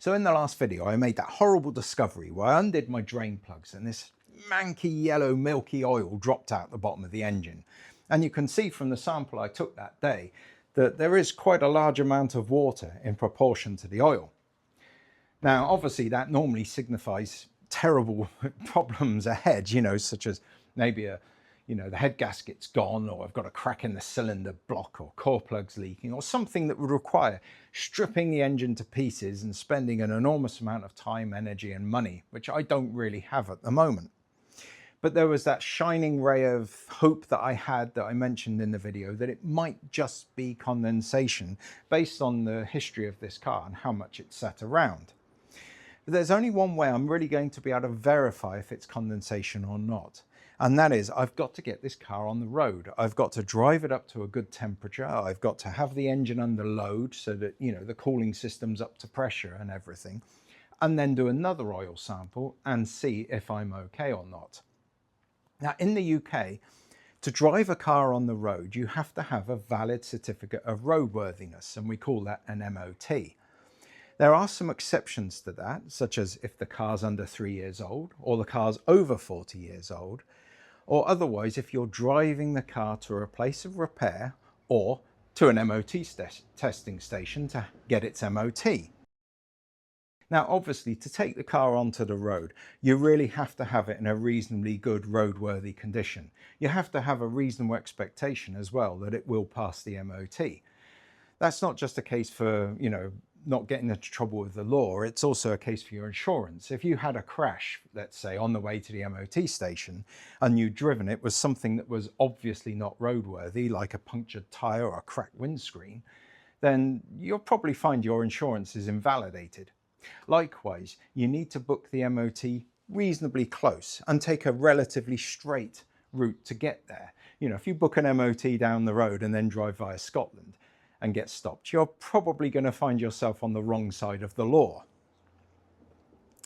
So in the last video, I made that horrible discovery where I undid my drain plugs and this manky yellow milky oil dropped out the bottom of the engine. And you can see from the sample I took that day that there is quite a large amount of water in proportion to the oil. Now, obviously that normally signifies terrible problems ahead, such as maybe the head gasket's gone, or I've got a crack in the cylinder block, or core plugs leaking, or something that would require stripping the engine to pieces and spending an enormous amount of time, energy and money, which I don't really have at the moment. But there was that shining ray of hope that I had that I mentioned in the video, that it might just be condensation based on the history of this car and how much it sat around. But there's only one way I'm really going to be able to verify if it's condensation or not. And that is, I've got to get this car on the road. I've got to drive it up to a good temperature. I've got to have the engine under load so that, the cooling system's up to pressure and everything. And then do another oil sample and see if I'm okay or not. Now, in the UK, to drive a car on the road, you have to have a valid certificate of roadworthiness, and we call that an MOT. There are some exceptions to that, such as if the car's under 3 years old, or the car's over 40 years old, or otherwise if you're driving the car to a place of repair or to an MOT testing station to get its MOT. Now, obviously, to take the car onto the road, you really have to have it in a reasonably good roadworthy condition. You have to have a reasonable expectation as well that it will pass the MOT. That's not just a case for, not getting into trouble with the law, it's also a case for your insurance. If you had a crash, let's say, on the way to the MOT station and you'd driven it with something that was obviously not roadworthy, like a punctured tyre or a cracked windscreen, then you'll probably find your insurance is invalidated. Likewise, you need to book the MOT reasonably close and take a relatively straight route to get there. If you book an MOT down the road and then drive via Scotland and get stopped, you're probably going to find yourself on the wrong side of the law.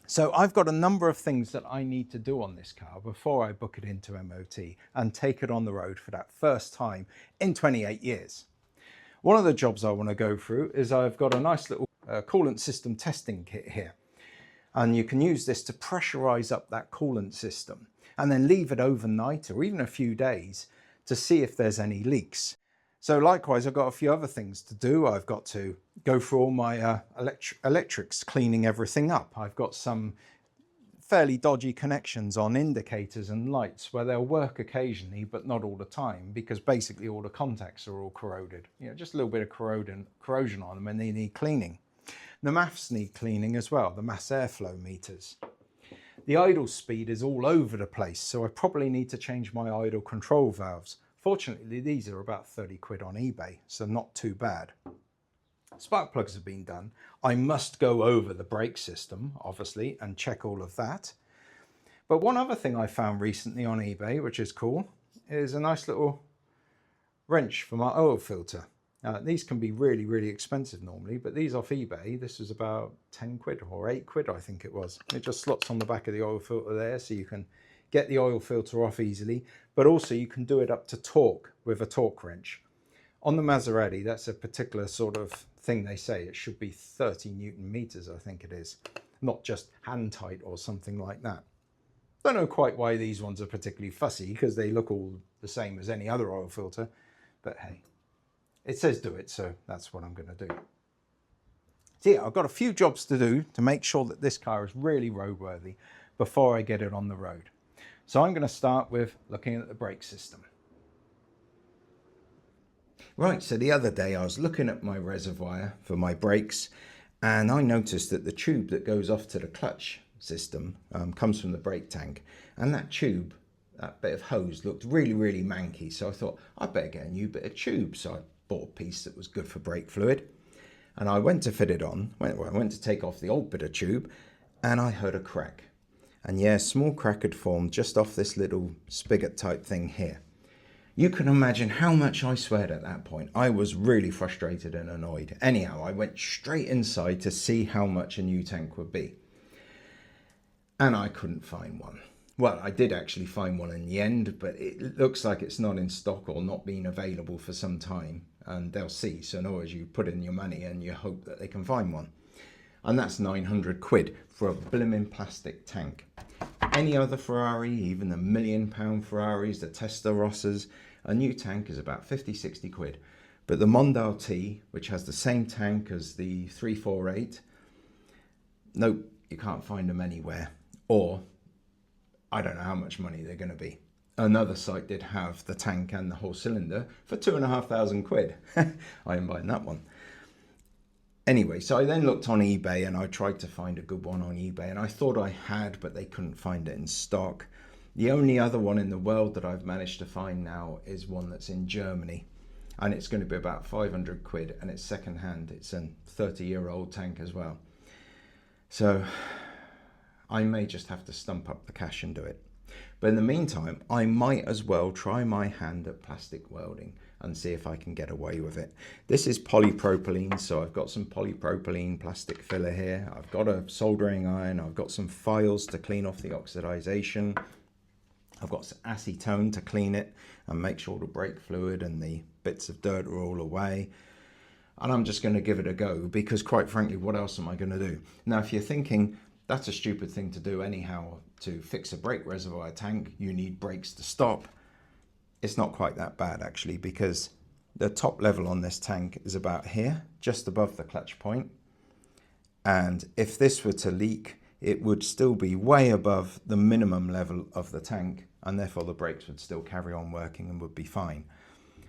So I've got a number of things that I need to do on this car before I book it into MOT and take it on the road for that first time in 28 years. One of the jobs I want to go through is I've got a nice little coolant system testing kit here. And you can use this to pressurize up that coolant system and then leave it overnight or even a few days to see if there's any leaks. So likewise, I've got a few other things to do. I've got to go through all my electrics, cleaning everything up. I've got some fairly dodgy connections on indicators and lights where they'll work occasionally, but not all the time, because basically all the contacts are all corroded. Just a little bit of corrosion on them and they need cleaning. The MAFs need cleaning as well, the mass airflow meters. The idle speed is all over the place, so I probably need to change my idle control valves. Fortunately, these are about 30 quid on eBay, so not too bad. Spark plugs have been done. I must go over the brake system, obviously, and check all of that. But one other thing I found recently on eBay, which is cool, is a nice little wrench for my oil filter. These can be really, really expensive normally, but these off eBay, this was about 10 quid or 8 quid, I think it was. It just slots on the back of the oil filter there, so you can get the oil filter off easily, but also you can do it up to torque with a torque wrench. On the Maserati, that's a particular sort of thing they say. It should be 30 Newton meters, I think it is, not just hand tight or something like that. Don't know quite why these ones are particularly fussy, because they look all the same as any other oil filter, but hey, it says do it, so that's what I'm going to do. So yeah, I've got a few jobs to do to make sure that this car is really roadworthy before I get it on the road. So I'm going to start with looking at the brake system. Right, so the other day I was looking at my reservoir for my brakes, and I noticed that the tube that goes off to the clutch system comes from the brake tank, and that tube, that bit of hose, looked really, really manky. So I thought I better get a new bit of tube. So I bought a piece that was good for brake fluid, and I went to fit it on. I went to take off the old bit of tube, and I heard a crack. And yeah, a small crack had formed just off this little spigot type thing here. You can imagine how much I sweared at that point. I was really frustrated and annoyed. Anyhow, I went straight inside to see how much a new tank would be. And I couldn't find one. Well, I did actually find one in the end, but it looks like it's not in stock or not been available for some time. And they'll see. So in other words, you put in your money and you hope that they can find one. And that's 900 quid for a blimmin' plastic tank. Any other Ferrari, even the £1 million Ferraris, the Testarossas, a new tank is about 50, 60 quid. But the Mondial T, which has the same tank as the 348, nope, you can't find them anywhere. Or, I don't know how much money they're going to be. Another site did have the tank and the whole cylinder for 2,500 quid. I am buying that one. Anyway, so I then looked on eBay and I tried to find a good one on eBay, and I thought I had, but they couldn't find it in stock. The only other one in the world that I've managed to find now is one that's in Germany, and it's going to be about 500 quid, and it's second hand. It's a 30-year-old tank as well. So I may just have to stump up the cash and do it. But in the meantime, I might as well try my hand at plastic welding and see if I can get away with it. This is polypropylene, so I've got some polypropylene plastic filler here. I've got a soldering iron. I've got some files to clean off the oxidization. I've got some acetone to clean it and make sure the brake fluid and the bits of dirt are all away. And I'm just going to give it a go, because quite frankly, what else am I going to do? Now, if you're thinking that's a stupid thing to do anyhow, to fix a brake reservoir tank, you need brakes to stop. It's not quite that bad actually, because the top level on this tank is about here, just above the clutch point. And if this were to leak, it would still be way above the minimum level of the tank, and therefore the brakes would still carry on working and would be fine.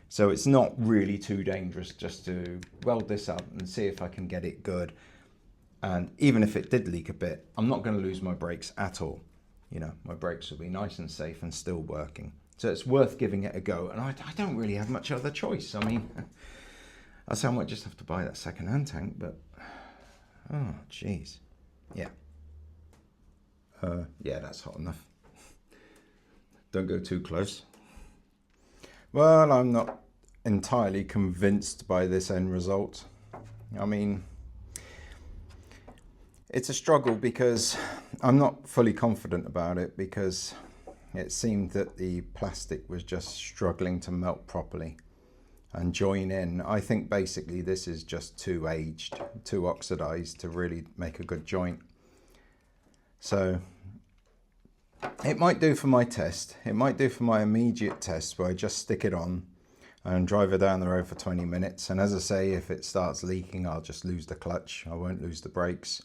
So it's not really too dangerous just to weld this up and see if I can get it good. And even if it did leak a bit, I'm not going to lose my brakes at all. You know, my brakes will be nice and safe and still working. So it's worth giving it a go. And I don't really have much other choice. I mean, I say I might just have to buy that second-hand tank, but oh, jeez. Yeah. Yeah, that's hot enough. Don't go too close. Well, I'm not entirely convinced by this end result. I mean, it's a struggle because I'm not fully confident about it, because it seemed that the plastic was just struggling to melt properly and join in. I think basically this is just too aged, too oxidized to really make a good joint. So it might do for my test. It might do for my immediate test where I just stick it on and drive it down the road for 20 minutes. And as I say, if it starts leaking, I'll just lose the clutch. I won't lose the brakes.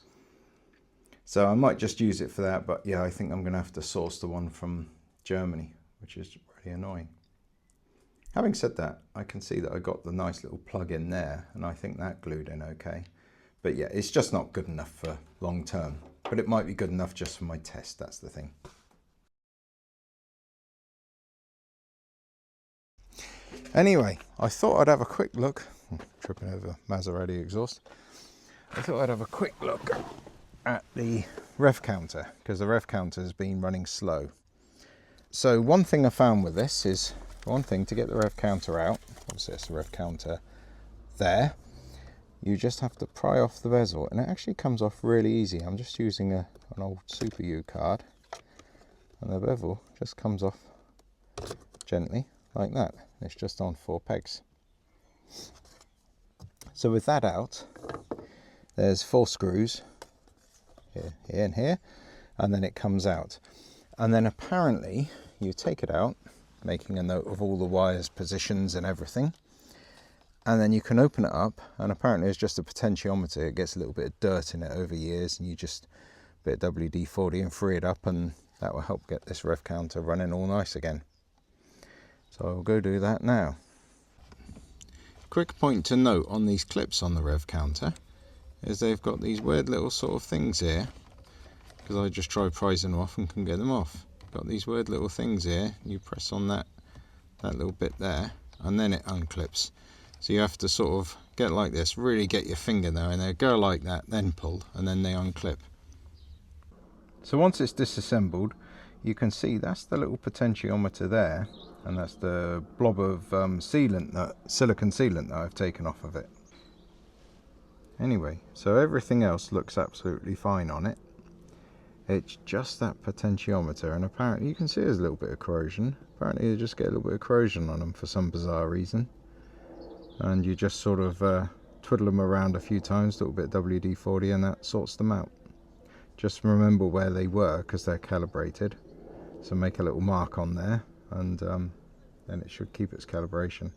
So I might just use it for that. But yeah, I think I'm going to have to source the one from Germany, which is really annoying. Having said that, I can see that I got the nice little plug in there, and I think that glued in okay. But yeah, it's just not good enough for long term. But it might be good enough just for my test, that's the thing. Anyway, I thought I'd have a quick look. Tripping over Maserati exhaust. I thought I'd have a quick look at the rev counter, because the rev counter has been running slow. So one thing I found with this is, one thing, to get the rev counter out, obviously it's the rev counter there, you just have to pry off the bezel, and it actually comes off really easy. I'm just using an old Super U card, and the bevel just comes off gently like that. It's just on 4 pegs. So with that out, there's 4 screws here, here and here, and then it comes out. And then apparently you take it out, making a note of all the wires, positions and everything, and then you can open it up, and apparently it's just a potentiometer. It gets a little bit of dirt in it over years, and you just a bit of WD-40 and free it up, and that will help get this rev counter running all nice again. So I'll go do that now. Quick point to note on these clips on the rev counter is they've got these weird little sort of things here, because I just tried prizing them off and couldn't get them off. Got these weird little things here. You press on that little bit there, and then it unclips. So you have to sort of get like this, really get your finger there, and they go like that, then pull, and then they unclip. So once it's disassembled, you can see that's the little potentiometer there, and that's the blob of sealant, silicon sealant that I've taken off of it. Anyway, so everything else looks absolutely fine on it. It's just that potentiometer, and apparently you can see there's a little bit of corrosion. Apparently you just get a little bit of corrosion on them for some bizarre reason. And you just sort of twiddle them around a few times, a little bit of WD-40, and that sorts them out. Just remember where they were because they're calibrated, so make a little mark on there, and then it should keep its calibration.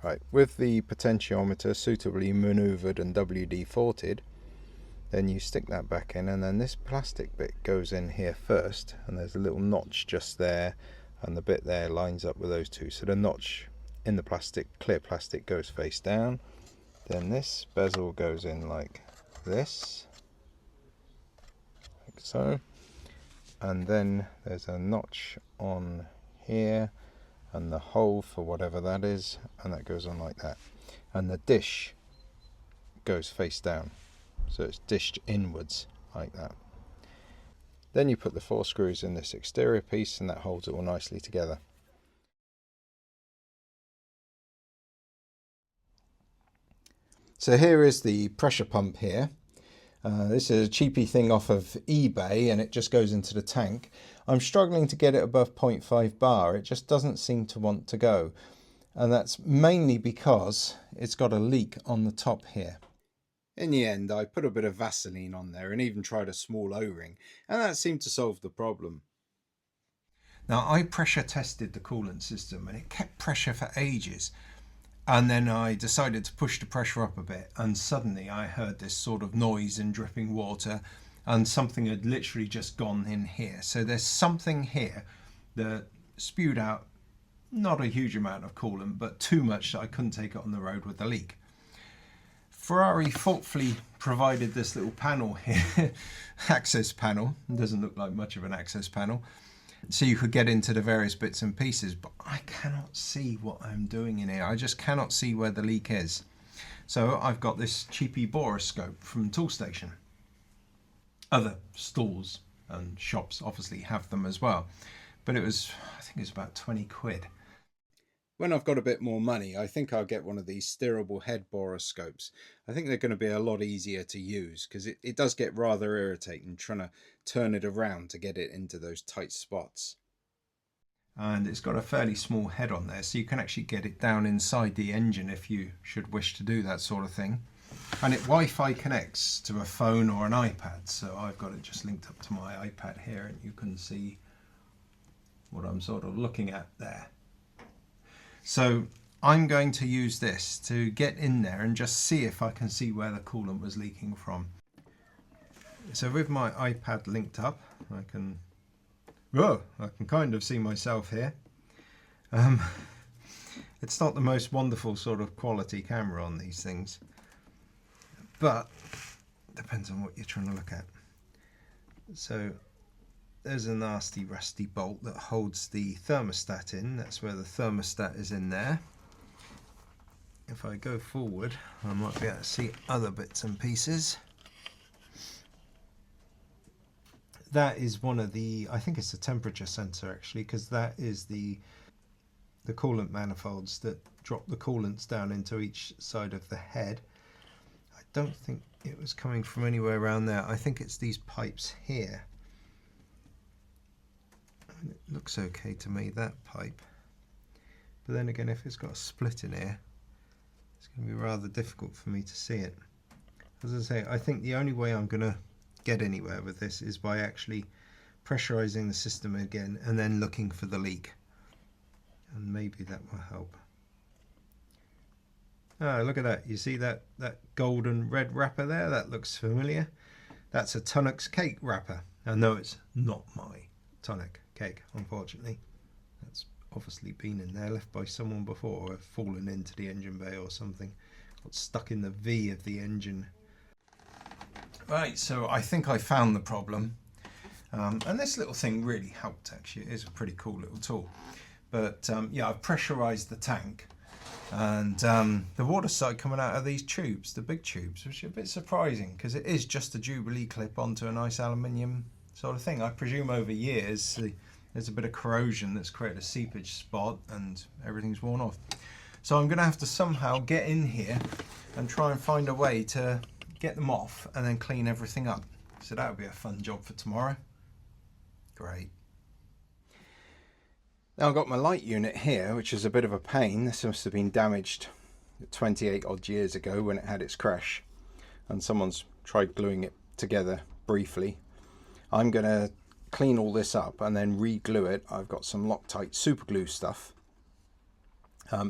Right, with the potentiometer suitably manoeuvred and WD-40'd, then you stick that back in, and then this plastic bit goes in here first, and there's a little notch just there, and the bit there lines up with those two. So the notch in the plastic, clear plastic, goes face down. Then this bezel goes in like this, like so, and then there's a notch on here and the hole for whatever that is, and that goes on like that, and the dish goes face down, so it's dished inwards like that. Then you put the 4 screws in this exterior piece, and that holds it all nicely together. So here is the pressure pump here. This is a cheapy thing off of eBay, and it just goes into the tank. I'm struggling to get it above 0.5 bar. It just doesn't seem to want to go. And that's mainly because it's got a leak on the top here. In the end, I put a bit of Vaseline on there and even tried a small O-ring, and that seemed to solve the problem. Now, I pressure tested the coolant system, and it kept pressure for ages. And then I decided to push the pressure up a bit, and suddenly I heard this sort of noise and dripping water, and something had literally just gone in here. So there's something here that spewed out not a huge amount of coolant, but too much that I couldn't take it on the road with the leak. Ferrari thoughtfully provided this little panel here, access panel. It doesn't look like much of an access panel, so you could get into the various bits and pieces, but I cannot see what I'm doing in here. I just cannot see where the leak is. So I've got this cheapy boroscope from Toolstation. Other stores and shops obviously have them as well, but I think it was about 20 quid. When I've got a bit more money, I think I'll get one of these steerable head boroscopes. I think they're going to be a lot easier to use, because it does get rather irritating trying to turn it around to get it into those tight spots. And it's got a fairly small head on there, so you can actually get it down inside the engine if you should wish to do that sort of thing. And it Wi-Fi connects to a phone or an iPad, so I've got it just linked up to my iPad here, and you can see what I'm sort of looking at there. So I'm going to use this to get in there and just see if I can see where the coolant was leaking from. So with my iPad linked up, I can kind of see myself here. It's not the most wonderful sort of quality camera on these things, but it depends on what you're trying to look at. So there's a nasty rusty bolt that holds the thermostat in. That's where the thermostat is in there. If I go forward, I might be able to see other bits and pieces. That is one of the, I think it's a temperature sensor actually, because that is the coolant manifolds that drop the coolants down into each side of the head. I don't think it was coming from anywhere around there. I think it's these pipes here. It looks okay to me, that pipe, but then again, if it's got a split in here, it's going to be rather difficult for me to see it. As I say, I think the only way I'm going to get anywhere with this is by actually pressurizing the system again and then looking for the leak, and maybe that will help. Oh, look at that. You see that golden red wrapper there? That looks familiar. That's a Tunnocks cake wrapper. I know it's not my Tunnock cake, unfortunately. That's obviously been in there, left by someone before, or fallen into the engine bay or something. Got stuck in the V of the engine. Right, so I think I found the problem. And this little thing really helped, actually. It is a pretty cool little tool. But yeah, I've pressurized the tank, and the water started coming out of these tubes, the big tubes, which is a bit surprising because it is just a Jubilee clip onto a nice aluminium sort of thing. I presume over years there's a bit of corrosion that's created a seepage spot and everything's worn off. So I'm going to have to somehow get in here and try and find a way to get them off and then clean everything up. So that would be a fun job for tomorrow. Great. Now I've got my light unit here, which is a bit of a pain. This must have been damaged 28 odd years ago when it had its crash, and someone's tried gluing it together briefly. I'm going to clean all this up and then re-glue it. I've got some Loctite super glue stuff,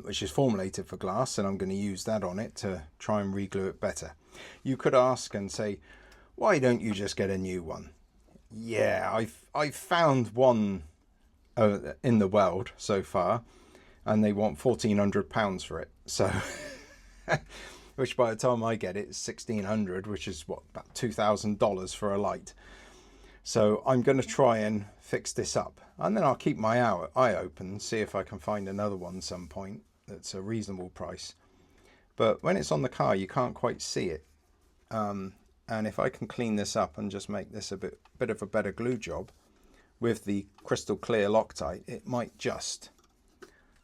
which is formulated for glass, and I'm going to use that on it to try and re-glue it better. You could ask and say, why don't you just get a new one? Yeah, I've found one in the world so far, and they want £1,400 for it. So, which by the time I get it, it's £1,600, which is what, about $2,000 for a light. So I'm going to try and fix this up, and then I'll keep my eye open, see if I can find another one some point that's a reasonable price. But when it's on the car, you can't quite see it. And if I can clean this up and just make this a bit of a better glue job with the crystal clear Loctite, it might just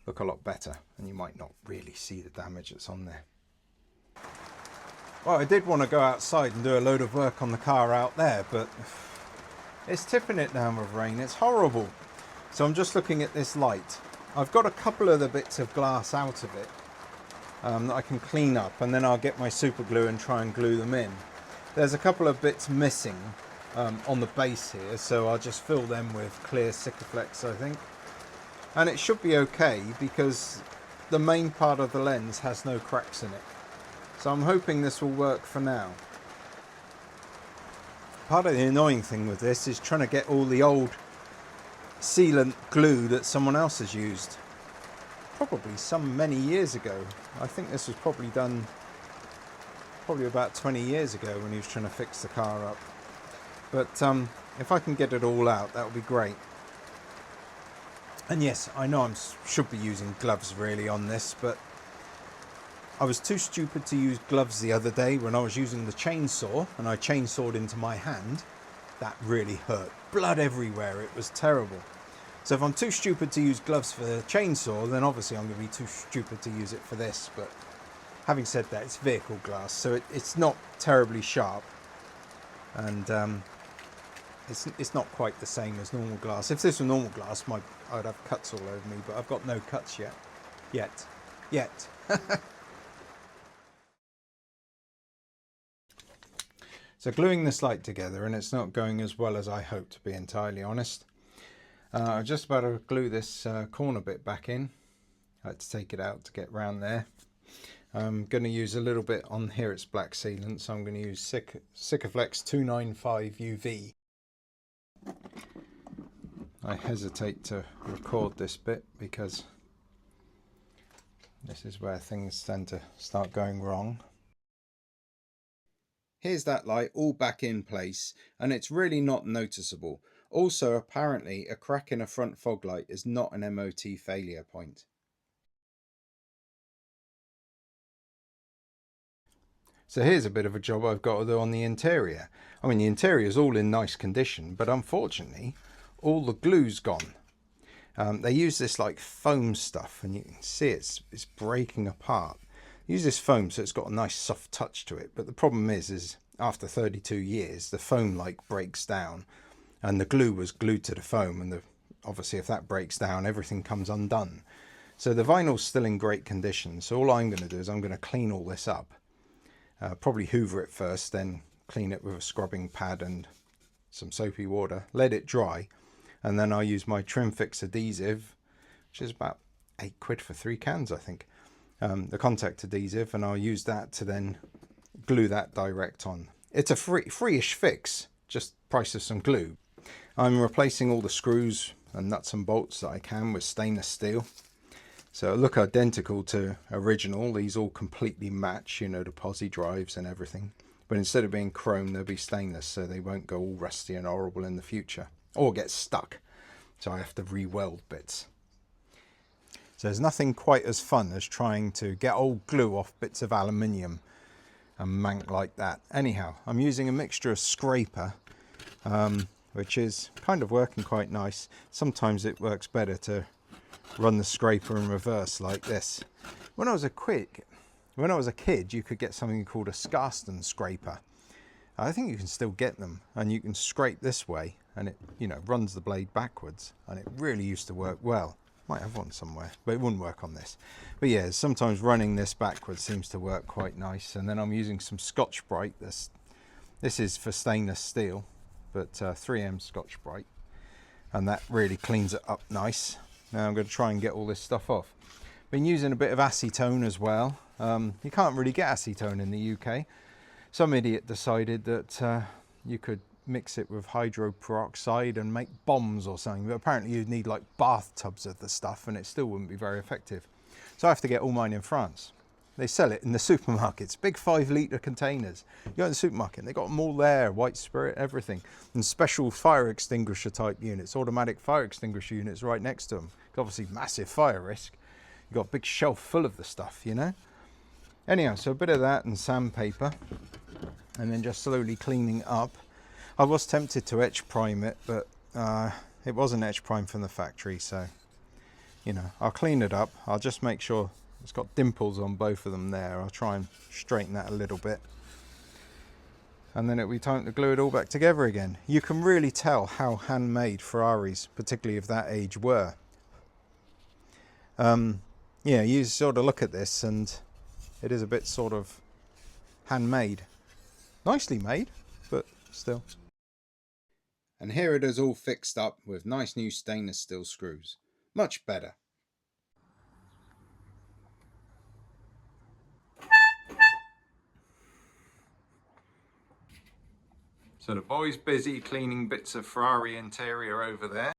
look a lot better, and you might not really see the damage that's on there. Well, I did want to go outside and do a load of work on the car out there, but it's tipping it down with rain. It's horrible. So I'm just looking at this light. I've got a couple of the bits of glass out of it that I can clean up, and then I'll get my super glue and try and glue them in. There's a couple of bits missing on the base here, so I'll just fill them with clear Sikaflex, I think. And it should be okay because the main part of the lens has no cracks in it. So I'm hoping this will work for now. Part of the annoying thing with this is trying to get all the old sealant glue that someone else has used. Probably many years ago. I think this was probably done about 20 years ago when he was trying to fix the car up. But if I can get it all out, that would be great. And yes, I know I should be using gloves really on this, but I was too stupid to use gloves the other day when I was using the chainsaw, and I chainsawed into my hand. That really hurt. Blood everywhere. It was terrible. So if I'm too stupid to use gloves for the chainsaw, then obviously I'm going to be too stupid to use it for this. But having said that, it's vehicle glass, so it's not terribly sharp, and it's not quite the same as normal glass. If this were normal glass, I'd have cuts all over me, but I've got no cuts yet. So gluing this light together, and it's not going as well as I hoped, to be entirely honest. I'm just about to glue this corner bit back in. I had to take it out to get round there. I'm going to use a little bit on here, it's black sealant, so I'm going to use Sikaflex 295 UV. I hesitate to record this bit because this is where things tend to start going wrong. Here's that light all back in place, and it's really not noticeable. Also, apparently a crack in a front fog light is not an MOT failure point. So here's a bit of a job I've got to do on the interior. I mean, the interior is all in nice condition, but unfortunately all the glue's gone. They use this like foam stuff, and you can see it's breaking apart. Use this foam so it's got a nice soft touch to it, but the problem is after 32 years the foam like breaks down, and the glue was glued to the foam, and obviously if that breaks down, everything comes undone. So the vinyl's still in great condition, so all I'm going to do is I'm going to clean all this up. Probably hoover it first, then clean it with a scrubbing pad and some soapy water, let it dry, and then I'll use my trim fix adhesive, which is about £8 for 3 cans, I think, the contact adhesive, and I'll use that to then glue that direct on. It's a free-ish fix, just price of some glue. I'm replacing all the screws and nuts and bolts that I can with stainless steel. So it'll look identical to original. These all completely match, you know, the posi drives and everything. But instead of being chrome, they'll be stainless, so they won't go all rusty and horrible in the future. Or get stuck, so I have to re-weld bits. So there's nothing quite as fun as trying to get old glue off bits of aluminium and mank like that. Anyhow, I'm using a mixture of scraper, which is kind of working quite nice. Sometimes it works better to run the scraper in reverse like this. When I was a kid, you could get something called a Scarston scraper. I think you can still get them, and you can scrape this way, and it, you know, runs the blade backwards, and it really used to work well. Might have one somewhere, but it wouldn't work on this. But yeah, sometimes running this backwards seems to work quite nice. And then I'm using some Scotch-Brite. This is for stainless steel, but 3M Scotch-Brite. And that really cleans it up nice. Now I'm going to try and get all this stuff off. Been using a bit of acetone as well. You can't really get acetone in the UK. Some idiot decided that you could mix it with hydroperoxide and make bombs or something, but apparently you'd need like bathtubs of the stuff and it still wouldn't be very effective. So I have to get all mine in France. They sell it in the supermarkets, big 5-litre containers. You go in the supermarket and they got them all there, white spirit, everything, and special fire extinguisher type units, automatic fire extinguisher units right next to them. Obviously massive fire risk. You've got a big shelf full of the stuff, you know. Anyhow, so a bit of that and sandpaper, and then just slowly cleaning up. I was tempted to etch prime it, but it wasn't etch prime from the factory, so, you know, I'll clean it up. I'll just make sure it's got dimples on both of them there. I'll try and straighten that a little bit. And then it'll be time to glue it all back together again. You can really tell how handmade Ferraris, particularly of that age, were. Yeah, you sort of look at this and it is a bit sort of handmade. Nicely made, but still. And here it is all fixed up with nice new stainless steel screws. Much better. So the boy's busy cleaning bits of Ferrari interior over there.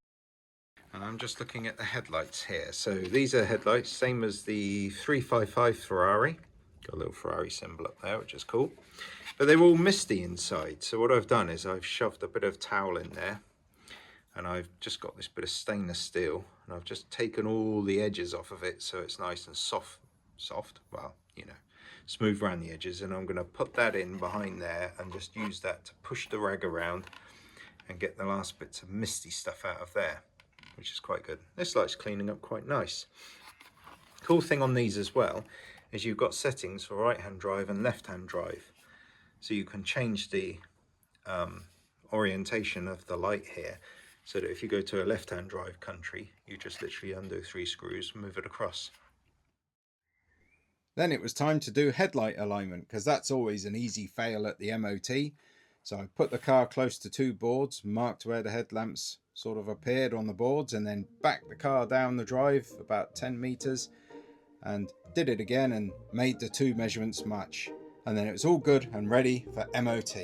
And I'm just looking at the headlights here. So these are headlights, same as the 355 Ferrari. Got a little Ferrari symbol up there, which is cool. But they're all misty inside. So what I've done is I've shoved a bit of towel in there. And I've just got this bit of stainless steel. And I've just taken all the edges off of it so it's nice and soft. Well, you know, smooth around the edges. And I'm going to put that in behind there and just use that to push the rag around and get the last bits of misty stuff out of there, which is quite good. This light's cleaning up quite nice. Cool thing on these as well is you've got settings for right-hand drive and left-hand drive. So you can change the orientation of the light here, so that if you go to a left-hand drive country, you just literally undo 3 screws and move it across. Then it was time to do headlight alignment, because that's always an easy fail at the MOT. So I put the car close to 2 boards, marked where the headlamps sort of appeared on the boards, and then backed the car down the drive about 10 meters and did it again and made the 2 measurements match. And then it was all good and ready for MOT.